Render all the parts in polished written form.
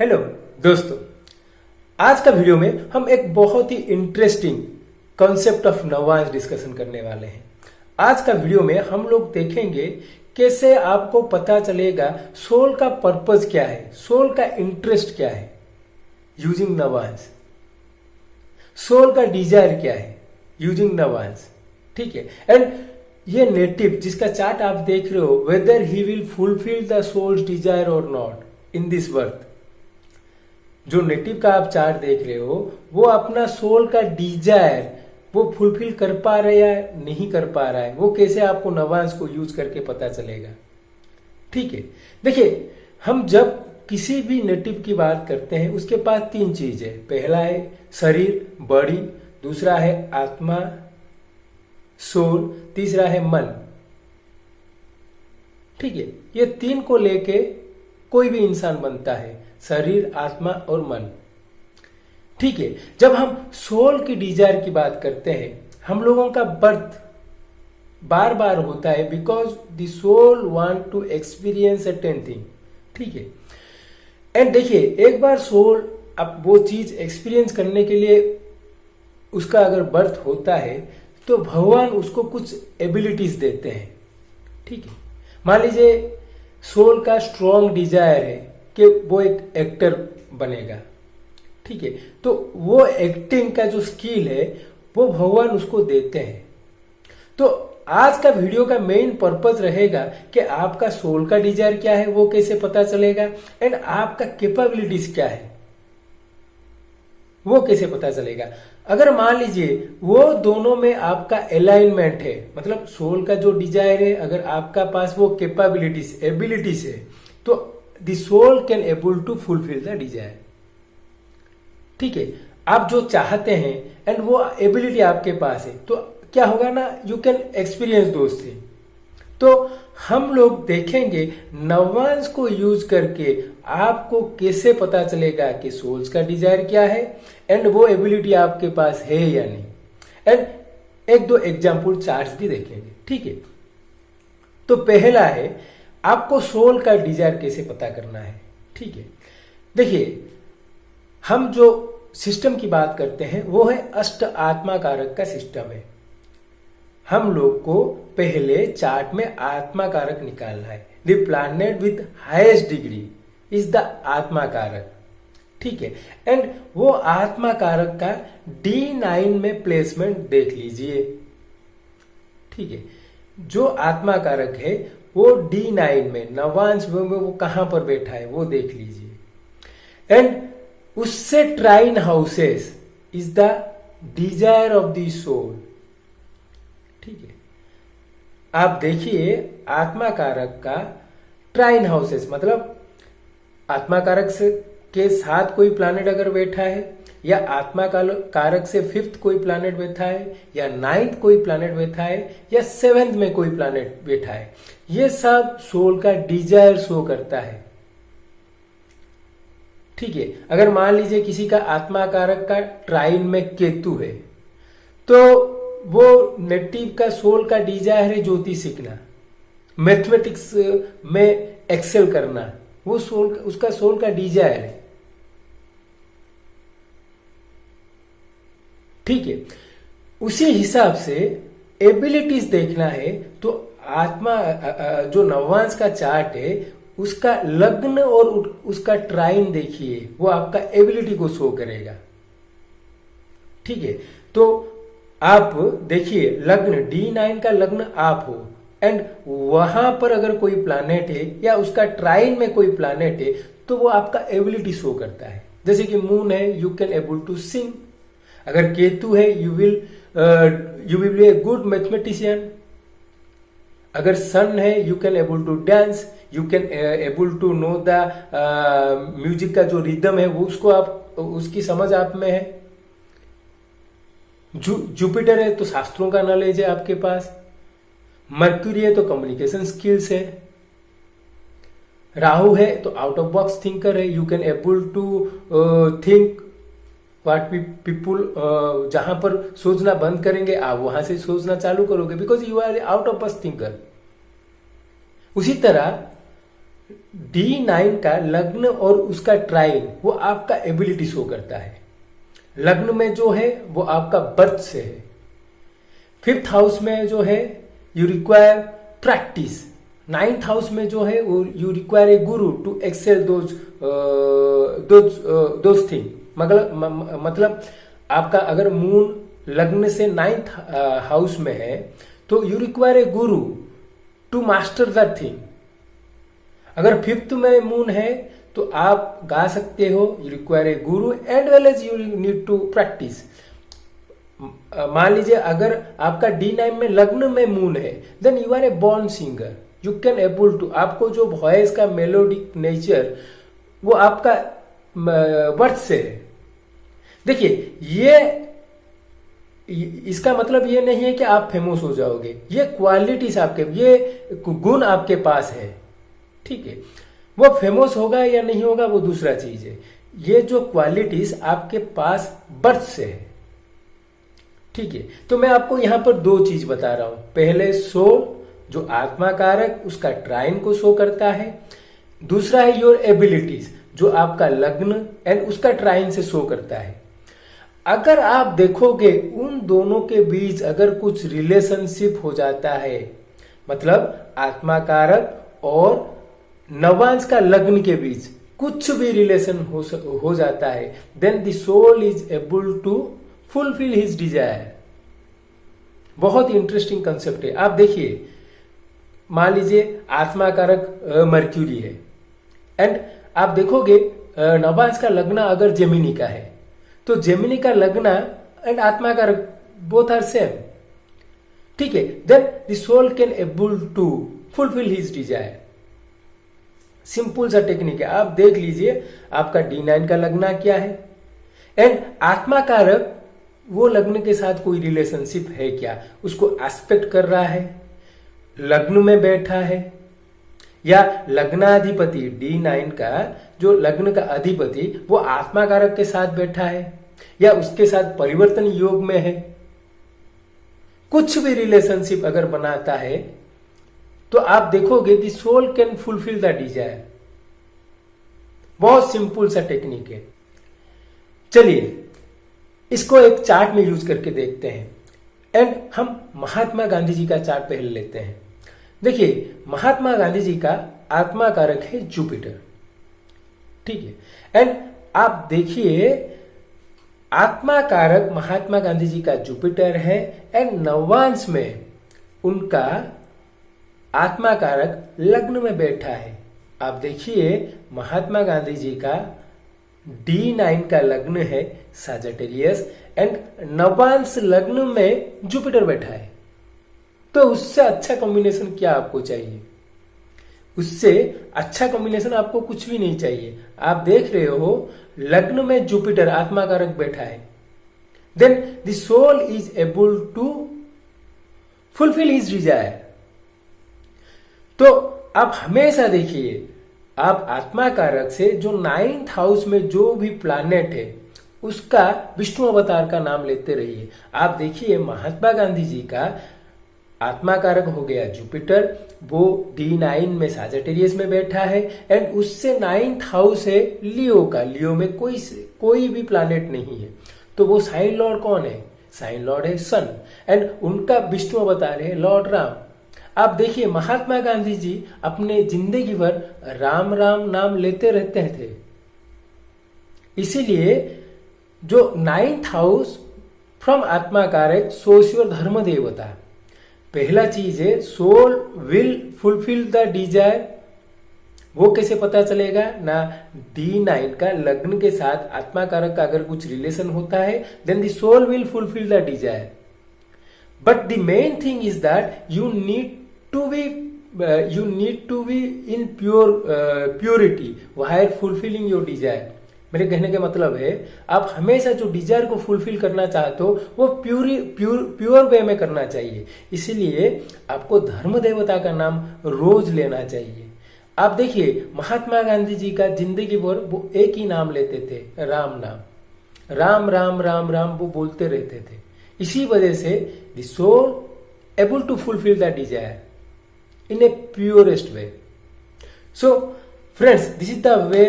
Hello दोस्तों, आज का वीडियो में हम एक बहुत ही interesting concept of Navamsa discussion करने वाले हैं। आज का वीडियो में हम लोग देखेंगे कैसे आपको पता चलेगा सोल का पर्पस क्या है, सोल का इंटरेस्ट क्या है यूजिंग नवांश, सोल का डिजायर क्या है यूजिंग नवांश। ठीक है, एंड ये नेटिव जिसका चार्ट आप देख रहे हो, whether he will fulfil the soul's desire और नॉट इन दिस बर्थ, जो नेटिव का आप चार्ट देख रहे हो वो अपना सोल का डिजायर वो फुलफिल कर पा रहा है या नहीं कर पा रहा है, वो कैसे आपको नवांश को यूज करके पता चलेगा। ठीक है, देखिए हम जब किसी भी नेटिव की बात करते हैं उसके पास तीन चीज है। पहला है शरीर बॉडी, दूसरा है आत्मा सोल, तीसरा है मन। ठीक है, ये तीन को लेके कोई भी इंसान बनता है, शरीर आत्मा और मन। ठीक है, जब हम सोल की डिजायर की बात करते हैं, हम लोगों का बर्थ बार बार होता है because the soul want to experience certain thing. ठीक है, एंड देखिए एक बार सोल अब वो चीज एक्सपीरियंस करने के लिए उसका अगर बर्थ होता है तो भगवान उसको कुछ एबिलिटीज देते हैं। ठीक है, मान लीजिए सोल का स्ट्रॉन्ग डिजायर है कि वो एक एक्टर बनेगा। ठीक है, तो वो एक्टिंग का जो स्किल है वो भगवान उसको देते हैं। तो आज का वीडियो का मेन पर्पस रहेगा कि आपका सोल का डिजायर क्या है वो कैसे पता चलेगा, एंड आपका कैपेबिलिटीज क्या है वो कैसे पता चलेगा। अगर मान लीजिए वो दोनों में आपका अलाइनमेंट है, मतलब सोल का जो डिजायर है अगर आपका पास वो कैपेबिलिटीज एबिलिटीज है तो the soul can able to fulfil the desire. ठीक है, आप जो चाहते हैं एंड वो एबिलिटी आपके पास है तो क्या होगा ना, you can experience those thing. तो हम लोग देखेंगे नवांश को यूज करके आपको कैसे पता चलेगा कि सोल्स का डिजायर क्या है एंड वो एबिलिटी आपके पास है या नहीं, एंड एक दो एग्जाम्पल चार्ट्स भी देखेंगे। ठीक है, तो पहला है आपको सोल का डिजायर कैसे पता करना है। ठीक है, देखिए हम जो सिस्टम की बात करते हैं वो है अष्ट आत्मा कारक का सिस्टम है। हम लोग को पहले चार्ट में आत्मा कारक निकालना है। The planet with highest degree is the आत्मा कारक। ठीक है, एंड वो आत्मा कारक का D9 में प्लेसमेंट देख लीजिए। ठीक है, जो आत्मा कारक है वो D9 में नवांश में वो कहां पर बैठा है वो देख लीजिए, एंड उससे trine houses is the desire of the soul. ठीक है, आप देखिए आत्मा कारक का ट्राइन हाउसेस मतलब आत्मा कारक से के साथ कोई प्लैनेट अगर बैठा है या आत्मा कारक से फिफ्थ कोई प्लैनेट बैठा है या नाइन्थ कोई प्लैनेट बैठा है या सेवेंथ में कोई प्लैनेट बैठा है, ये सब सोल का डिजायर शो करता है। ठीक है, अगर मान लीजिए किसी का आत्मा कारक का ट्राइन में केतु है तो वो नेटिव का सोल का डिजायर है ज्योति सीखना, मैथमेटिक्स में एक्सेल करना, वो सोल उसका सोल का डिजायर है। ठीक है, उसी हिसाब से एबिलिटीज देखना है तो आत्मा जो नवांश का चार्ट है उसका लग्न और उसका ट्राइन देखिए, वो आपका एबिलिटी को शो करेगा। ठीक है, तो आप देखिए लग्न D9 का लग्न आप हो एंड वहां पर अगर कोई प्लैनेट है या उसका ट्राइन में कोई प्लैनेट है तो वो आपका एबिलिटी शो करता है। जैसे कि मून है, you can able to sing. अगर केतु है, you will be a good mathematician. अगर सन है, you can able to dance, you can able to know the music का जो रिदम है वो उसको आप उसकी समझ आप में है। जुपिटर है तो शास्त्रों का नॉलेज है आपके पास। मर्क्यूरी है तो कम्युनिकेशन स्किल्स है। राहु है तो आउट ऑफ बॉक्स थिंकर है, you can able to think what people, जहां पर सोचना बंद करेंगे आप वहां से सोचना चालू करोगे because you are out of box thinker. उसी तरह D9 का लग्न और उसका ट्राइन वो आपका एबिलिटी शो करता है। लग्न में जो है वो आपका बर्थ से है। 5th हाउस में जो है you require practice. 9th house में जो है वो you require a Guru to Excel those thing. मतलब आपका अगर मून लग्न से 9th हाउस में है तो you require a Guru to master that thing. अगर 5th में मून है तो आप गा सकते हो, you require a guru and well as you need to practice. मान लीजिए अगर आपका D9 में लग्न में मून है then you are a born singer, you can able to, आपको जो वॉइस का मेलोडिक नेचर वो आपका बर्थ से है। देखिए इसका मतलब ये नहीं है कि आप फेमस हो जाओगे, ये क्वालिटीज आपके, ये गुण आपके पास है, ठीक है। वो फेमस होगा या नहीं होगा वो दूसरा चीज है। ये जो क्वालिटीज आपके पास बर्थ से है, ठीक है। तो मैं आपको यहां पर दो चीज बता रहा हूं। पहले सोल जो आत्मा कारक उसका ट्राइन को शो करता है, दूसरा है योर एबिलिटीज जो आपका लग्न एंड उसका ट्राइन से शो करता है। अगर आप देखोगे उन दोनों के बीच अगर कुछ रिलेशनशिप हो जाता है, मतलब आत्मा कारक और नवांश का लग्न के बीच कुछ भी रिलेशन हो जाता है, then the soul is able to fulfil his desire. बहुत इंटरेस्टिंग कंसेप्ट है। आप देखिए, मान लीजिए आत्मा कारक मर्क्यूरी है एंड आप देखोगे नवांश का लग्न अगर जेमिनी का है तो जेमिनी का लग्न एंड आत्मा कारक बोथ आर सेम, ठीक है। Then the soul can able to fulfil his desire. Simple सा टेक्निक है, आप देख लीजिए आपका D9 का लग्न क्या है एंड आत्मा कारक वो लग्न के साथ कोई रिलेशनशिप है क्या, उसको एस्पेक्ट कर रहा है, लग्न में बैठा है, या लग्नाधिपति D9 का जो लग्न का अधिपति वो आत्मा कारक के साथ बैठा है या उसके साथ परिवर्तन योग में है। कुछ भी रिलेशनशिप अगर बनाता है तो आप देखोगे the soul can fulfil the desire. बहुत सिंपल सा टेक्निक है। चलिए इसको एक चार्ट में यूज करके देखते हैं एंड हम महात्मा गांधी जी का चार्ट पहले लेते हैं। देखिए महात्मा गांधी जी का आत्मा कारक है जुपिटर, ठीक है। एंड आप देखिए आत्मा कारक महात्मा गांधी जी का जुपिटर है एंड नवांश में उनका आत्मा कारक लग्न में बैठा है। आप देखिए महात्मा गांधी जी का D9 का लग्न है सजिटेरियस एंड नवांश लग्न में जुपिटर बैठा है। तो उससे अच्छा कॉम्बिनेशन क्या आपको चाहिए? उससे अच्छा कॉम्बिनेशन आपको कुछ भी नहीं चाहिए। आप देख रहे हो लग्न में जुपिटर आत्मा कारक बैठा है, then the soul is able to fulfil his desire. तो आप हमेशा देखिए, आप आत्मा कारक से जो 9th हाउस में जो भी प्लैनेट है उसका विष्णु अवतार का नाम लेते रहिए। आप देखिए महात्मा गांधी जी का आत्मा कारक हो गया जुपिटर, वो D9 में सजिटेरियस में बैठा है एंड उससे 9th हाउस है लियो का। लियो में कोई भी प्लैनेट नहीं है, तो वो साइन लॉर्ड कौन है? साइन लॉर्ड है सन एंड उनका विष्णु अवतार है लॉर्ड राम। आप देखिए महात्मा गांधी जी अपने जिंदगी भर राम राम नाम लेते रहते थे। इसीलिए जो 9th हाउस फ्रॉम आत्मा कारक सोर्स योर धर्म देवता। पहला चीज है soul will fulfil the desire. वो कैसे पता चलेगा? ना D9 का लग्न के साथ आत्मा कारक का अगर कुछ रिलेशन होता है then the soul will fulfil the desire. But the main thing is that you need to be in purity while fulfilling your desire. मेरे कहने का मतलब है आप हमेशा जो डिजायर को फुलफिल करना चाहते हो वो प्योर वे में करना चाहिए। इसीलिए आपको धर्म देवता का नाम रोज लेना चाहिए। आप देखिए महात्मा गांधी जी का जिंदगी भर वो एक ही नाम लेते थे, राम नाम। राम राम राम राम वो बोलते रहते थे। इसी वजह से the soul able to fulfil the desire in a purest way. So friends, this is the way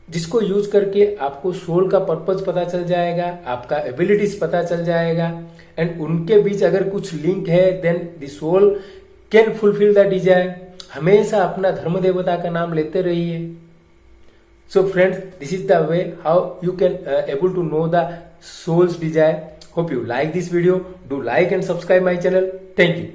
जिसको यूज करके आपको सोल का पर्पज पता चल जाएगा, आपका एबिलिटीज पता चल जाएगा, एंड उनके बीच अगर कुछ लिंक है then the soul can fulfil the desire. हमेशा अपना धर्म देवता का नाम लेते रहिए। So friends, this is the way how you can able to know the soul's desire. Hope you like this video. Do like and subscribe my channel. Thank you.